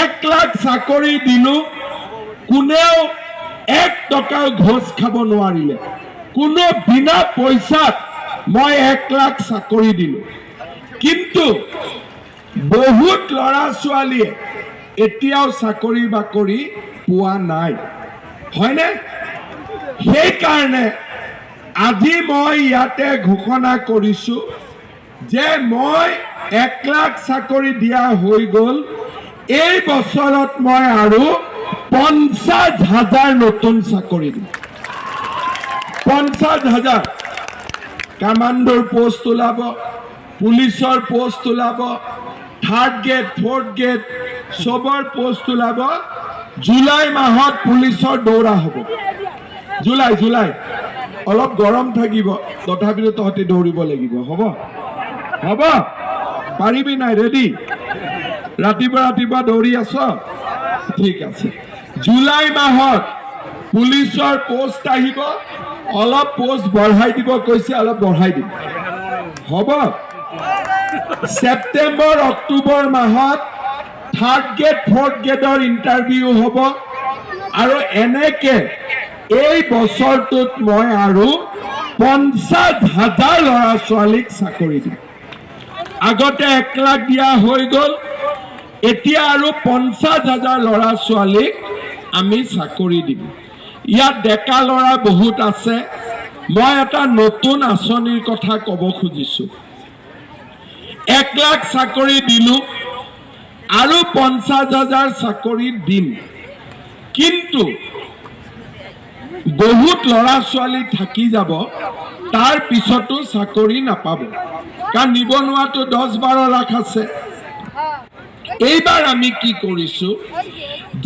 1 লাখ চাকৰি দিলো, কোনেও 1 টকা ঘোষ খাব নোৱাৰিলে। কোনো বিনা পইচাত মই 1 লাখ চাকৰি দিলো। কিন্তু বহুত ল'ৰা ছোৱালীয়ে এতিয়াও চাকৰি বাকৰি পোৱা নাই, হয়নে? সেইকাৰণে আজি মই ইয়াতে ঘোষণা কৰিছো যে মই 1 লাখ চাকৰি দিয়া হৈ গ'ল। এই বছৰত মই আৰু 50,000 নতুন চাকৰি দিম। 50,000 কামাণ্ডৰ পোষ্ট ওলাব, পুলিচৰ পোষ্ট ওলাব, 3rd গ্ৰেড 4th গ্ৰেড সবৰ পোষ্ট ওলাব। জুলাই মাহত পুলিচৰ দৌৰা হ'ব। জুলাই অলপ গৰম থাকিব, তথাপিতো তহঁতি দৌৰিব লাগিব। হ'ব হ'ব, পাৰিবি নাই? ৰেডি? ৰাতিপুৱা দৌৰি আছ? ঠিক আছে। জুলাই মাহত পুলিচৰ পোষ্ট আহিব, অলপ পোষ্ট বঢ়াই দিব কৈছে, অলপ বঢ়াই দিব। হ'ব। সেপ্টেম্বৰ অক্টোবৰ মাহত 3rd গ্ৰেড 4th গ্ৰেডৰ ইণ্টাৰভিউ হ'ব। আৰু এনেকে এই বছৰটোত মই আৰু 50,000 ল'ৰা ছোৱালীক চাকৰি দিম। আগতে 1 লাখ দিয়া হৈ গ'ল, এতিয়া আৰু 50,000 ল'ৰা ছোৱালীক আমি চাকৰি দিম। ইয়াত ডেকা ল'ৰা বহুত আছে। মই এটা নতুন আঁচনিৰ কথা ক'ব খুজিছো। 1 লাখ চাকৰি দিলো, আৰু 50,000 চাকৰি দিম। কিন্তু বহুত ল'ৰা ছোৱালী থাকি যাব, তাৰ পিছতো চাকৰি নাপাব, কাৰণ নিবনুৱাটো 10-12 লাখ আছে। এইবাৰ আমি কি কৰিছো,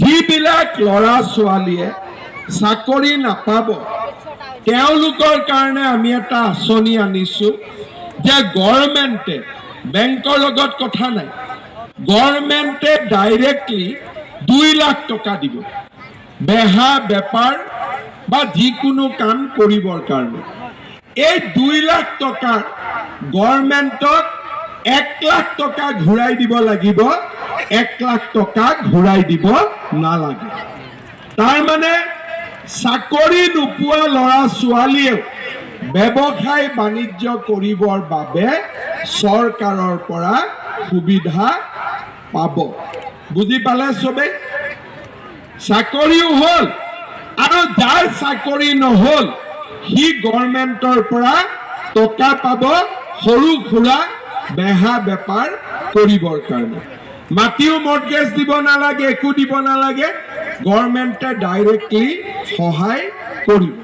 যিবিলাক ল'ৰা ছোৱালীয়ে চাকৰি নাপাব তেওঁলোকৰ কাৰণে আমি এটা আঁচনি আনিছো যে গভৰ্ণমেণ্টে, বেংকৰ লগত কথা নাই, গভৰ্ণমেণ্টে ডাইৰেক্টলি 2 লাখ টকা দিব বেহা বেপাৰ বা যিকোনো কাম কৰিবৰ কাৰণে। এই 2 লাখ টকাৰ গভৰ্ণমেণ্টক 1 লাখ টকা ঘূৰাই দিব লাগিব, 1 লাখ টকা ঘূৰাই দিব নালাগে। তাৰ মানে চাকৰি নোপোৱা ল'ৰা ছোৱালীয়েও ব্যৱসায় বাণিজ্য কৰিবৰ বাবে চৰকাৰৰ পৰা সুবিধা পাব। বুজি পালে চবে? চাকৰিও হ'ল, আৰু যাৰ চাকৰি নহ'ল সি গভৰ্ণমেণ্টৰ পৰা টকা পাব সৰু সুৰা বেহা বেপাৰ কৰিবৰ কাৰণে। মাটিও মৰ্টগেজ দিব নালাগে, একো দিব নালাগে, গভৰ্ণমেণ্টে ডাইৰেক্টলি সহায় কৰিব।